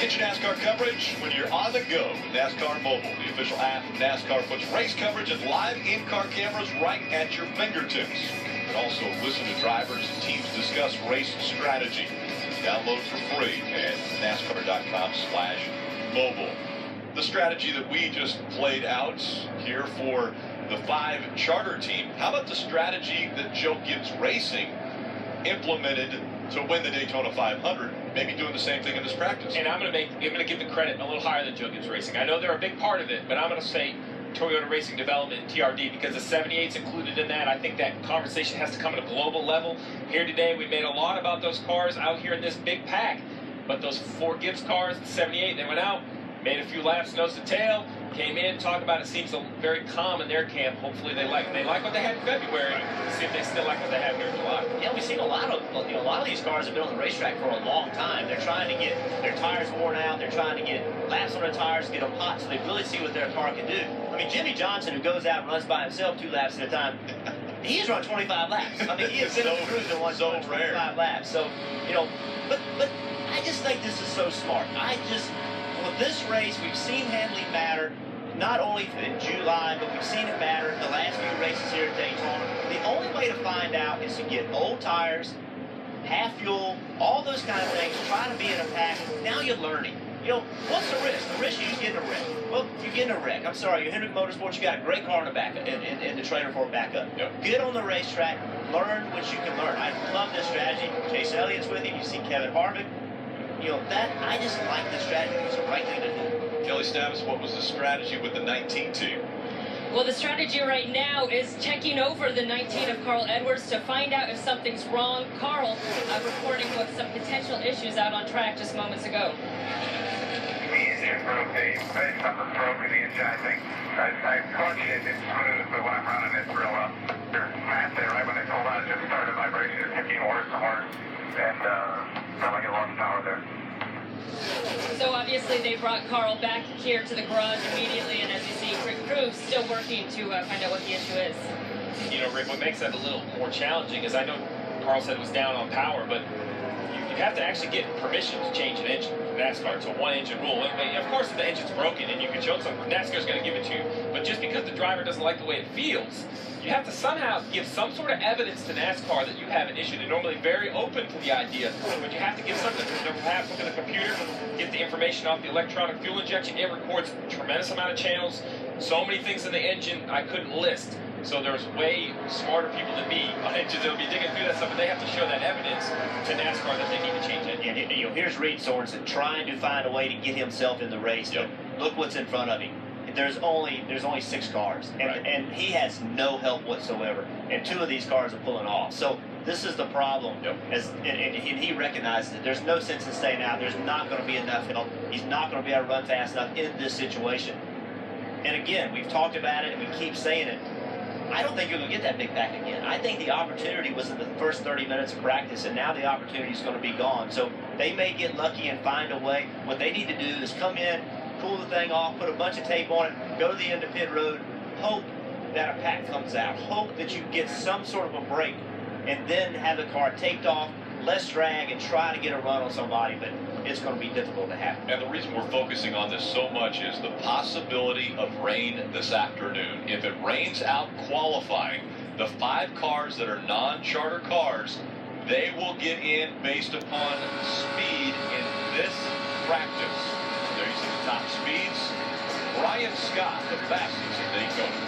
Get your NASCAR coverage when you're on the go with NASCAR Mobile, the official app of NASCAR puts race coverage and live in-car cameras right at your fingertips. You can also listen to drivers and teams discuss race strategy. Download for free at NASCAR.com/mobile. The strategy that we just played out here for the 5 charter team. How about the strategy that Joe Gibbs Racing implemented to win the Daytona 500? Maybe doing the same thing in this practice. And I'm going to give the credit a little higher than Joe Gibbs Racing. I know they're a big part of it, but I'm going to say Toyota Racing Development and TRD, because the 78's included in that. I think that conversation has to come at a global level. Here today, we made a lot about those cars out here in this big pack, but those 4 Gibbs cars, the 78, they went out, made a few laps nose to tail, came in, talked about it. Seems very calm in their camp. Hopefully they like what they had in February. Let's see if they still like what they have here in July. Yeah, we've seen a lot of these cars have been on the racetrack for a long time. They're trying to get their tires worn out. They're trying to get laps on their tires, get them hot, so they really see what their car can do. I mean, Jimmy Johnson, who goes out and runs by himself 2 laps at a time, he's run 25 laps. I mean, he has been on the cruise and won 25 laps. So, but I just think this is so smart. With this race, we've seen handling matter, not only in July, but we've seen it matter in the last few races here at Daytona. The only way to find out is to get old tires, half fuel, all those kind of things, try to be in a pack. Now you're learning. What's the risk? The risk is you get in a wreck. Well, you get in a wreck. I'm sorry, you're Hendrick Motorsports, you got a great car in the backup, in the trailer for a backup. Yep. Get on the racetrack, learn what you can learn. I love this strategy. Chase Elliott's with him. You see Kevin Harvick. I just like the strategy. It's the right thing to do. Kelly Stavis, what was the strategy with the 19 team? Well, the strategy right now is checking over the 19 of Carl Edwards to find out if something's wrong. Carl reporting with some potential issues out on track just moments ago. The engine broke. Something's broke in the engine, I think. I clutched it. It's smooth, but when I'm running it real up, there's fast there right when they pulled out. It just started vibration. It's getting worse and worse. And felt like it lost power there. So obviously they brought Carl back here to the garage immediately, and as you see, Rick Proves still working to find out what the issue is. Rick, what makes that a little more challenging is I know Carl said it was down on power, but you have to actually get permission to change an engine for NASCAR. It's a 1-engine rule. Of course, if the engine's broken and you can show something, NASCAR's going to give it to you. But just because the driver doesn't like the way it feels, you have to somehow give some sort of evidence to NASCAR that you have an issue. They're normally very open to the idea, but you have to give something. Perhaps look at the computer, get the information off the electronic fuel injection. It records a tremendous amount of channels, so many things in the engine I couldn't list. So there's way smarter people than me on engines that'll be digging through that stuff, but they have to show that evidence to NASCAR that they need to change it. And here's Reed Sorensen trying to find a way to get himself in the race. Yep. But look what's in front of him. There's only 6 cars, and he has no help whatsoever. And 2 of these cars are pulling off. So this is the problem. Yep. And he recognizes that there's no sense in staying out. There's not going to be enough help. He's not going to be able to run fast enough in this situation. And again, we've talked about it, and we keep saying it. I don't think you're going to get that big pack again. I think the opportunity was in the first 30 minutes of practice, and now the opportunity is going to be gone. So they may get lucky and find a way. What they need to do is come in, cool the thing off, put a bunch of tape on it, go to the end of pit road, hope that a pack comes out, hope that you get some sort of a break, and then have the car taped off, less drag, and try to get a run on somebody, but it's going to be difficult to happen. And the reason we're focusing on this so much is the possibility of rain this afternoon. If it rains out qualifying, the 5 cars that are non-charter cars, they will get in based upon speed in this practice. There you see the top speeds. Ryan Scott, the fastest in Daytona.